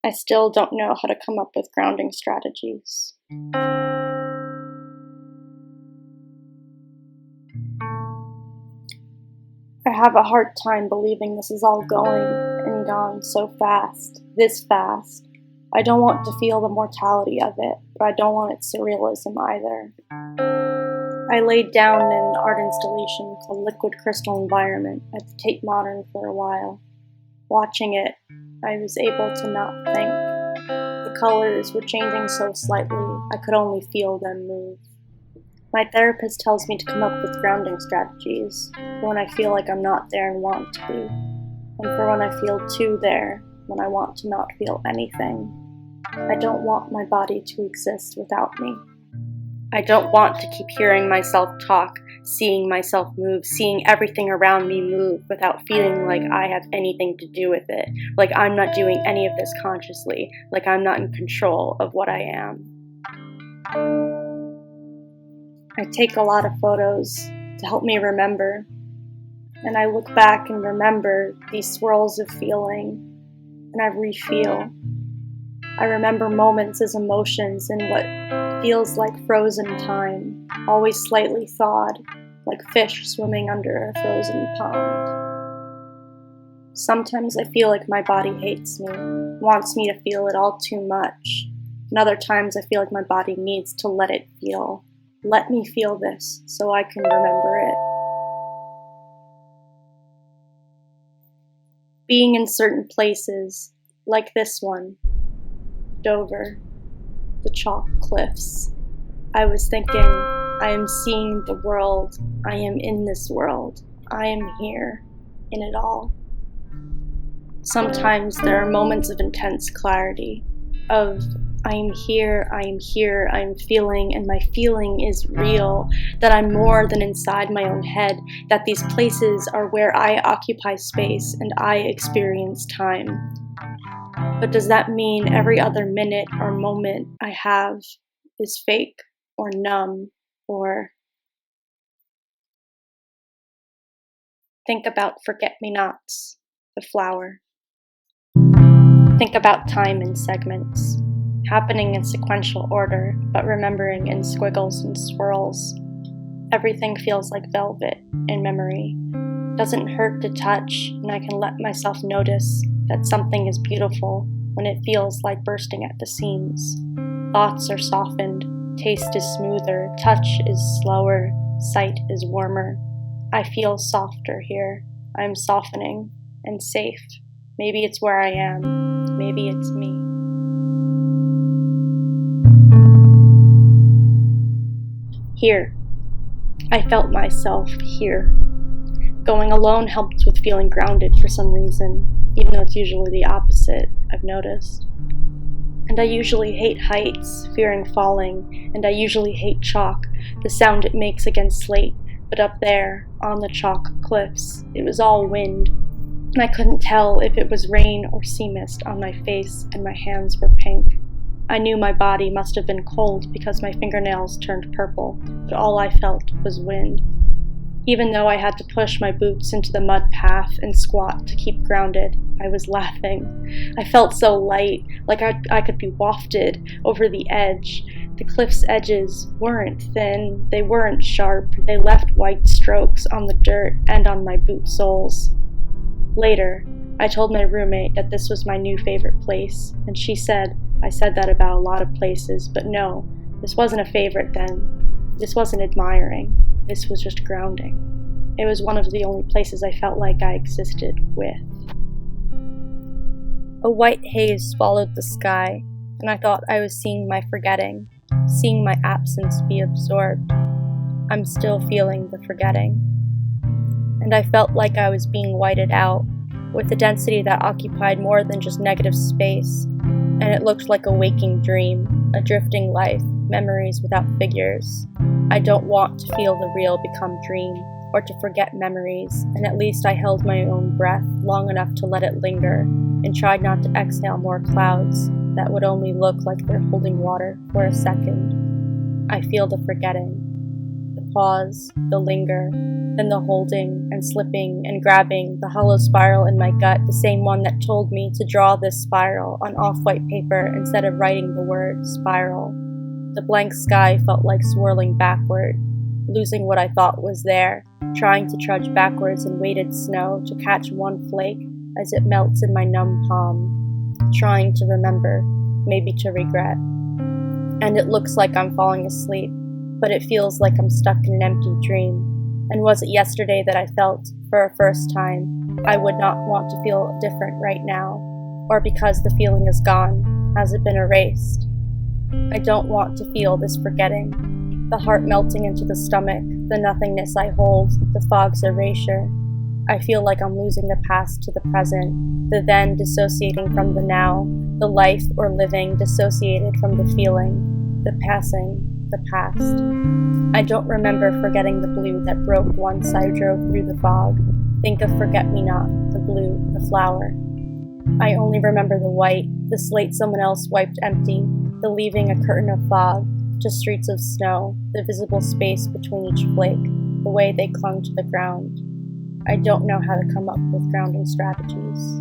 I still don't know how to come up with grounding strategies. I have a hard time believing this is all going and gone so fast, this fast. I don't want to feel the mortality of it, but I don't want its surrealism either. I laid down in an art installation called Liquid Crystal Environment at the Tate Modern for a while. Watching it, I was able to not think. The colors were changing so slightly, I could only feel them move. My therapist tells me to come up with grounding strategies for when I feel like I'm not there and want to be, and for when I feel too there, when I want to not feel anything. I don't want my body to exist without me. I don't want to keep hearing myself talk, seeing myself move, seeing everything around me move without feeling like I have anything to do with it, like I'm not doing any of this consciously, like I'm not in control of what I am. I take a lot of photos to help me remember, and I look back and remember these swirls of feeling, and I re-feel. I remember moments as emotions in what feels like frozen time, always slightly thawed, like fish swimming under a frozen pond. Sometimes I feel like my body hates me, wants me to feel it all too much, and other times I feel like my body needs to let it feel. Let me feel this so I can remember it. Being in certain places, like this one, Dover, the chalk cliffs, I was thinking, I am seeing the world, I am in this world, I am here, in it all. Sometimes there are moments of intense clarity, of I am here, I'm feeling, and my feeling is real, that I'm more than inside my own head, that these places are where I occupy space and I experience time. But does that mean every other minute or moment I have is fake or numb or... Think about forget-me-nots, the flower. Think about time in segments, happening in sequential order, but remembering in squiggles and swirls. Everything feels like velvet in memory. Doesn't hurt to touch, and I can let myself notice that something is beautiful when it feels like bursting at the seams. Thoughts are softened, taste is smoother, touch is slower, sight is warmer. I feel softer here. I'm softening and safe. Maybe it's where I am. Maybe it's me. Here. I felt myself here. Going alone helped with feeling grounded for some reason, even though it's usually the opposite, I've noticed. And I usually hate heights, fearing falling, and I usually hate chalk, the sound it makes against slate, but up there, on the chalk cliffs, it was all wind, and I couldn't tell if it was rain or sea mist on my face, and my hands were pink. I knew my body must have been cold because my fingernails turned purple, but all I felt was wind. Even though I had to push my boots into the mud path and squat to keep grounded, I was laughing. I felt so light, like I could be wafted over the edge. The cliff's edges weren't thin, they weren't sharp, they left white strokes on the dirt and on my boot soles. Later, I told my roommate that this was my new favorite place, and she said I said that about a lot of places, but no, this wasn't a favorite then. This wasn't admiring. This was just grounding. It was one of the only places I felt like I existed with. A white haze swallowed the sky, and I thought I was seeing my forgetting, seeing my absence be absorbed. I'm still feeling the forgetting. And I felt like I was being whited out, with a density that occupied more than just negative space, and it looked like a waking dream, a drifting life, memories without figures. I don't want to feel the real become dream, or to forget memories, and at least I held my own breath long enough to let it linger, and tried not to exhale more clouds that would only look like they're holding water for a second. I feel the forgetting, but pause, the linger, then the holding and slipping and grabbing the hollow spiral in my gut, the same one that told me to draw this spiral on off-white paper instead of writing the word spiral. The blank sky felt like swirling backward, losing what I thought was there, trying to trudge backwards in weighted snow to catch one flake as it melts in my numb palm, trying to remember, maybe to regret. And it looks like I'm falling asleep, but it feels like I'm stuck in an empty dream. And was it yesterday that I felt, for a first time, I would not want to feel different right now? Or because the feeling is gone, has it been erased? I don't want to feel this forgetting, the heart melting into the stomach, the nothingness I hold, the fog's erasure. I feel like I'm losing the past to the present, the then dissociating from the now, the life or living dissociated from the feeling, the passing, the past. I don't remember forgetting the blue that broke once I drove through the fog. Think of forget-me-not, the blue, the flower. I only remember the white, the slate someone else wiped empty, the leaving a curtain of fog, to streets of snow, the visible space between each flake, the way they clung to the ground. I don't know how to come up with grounding strategies.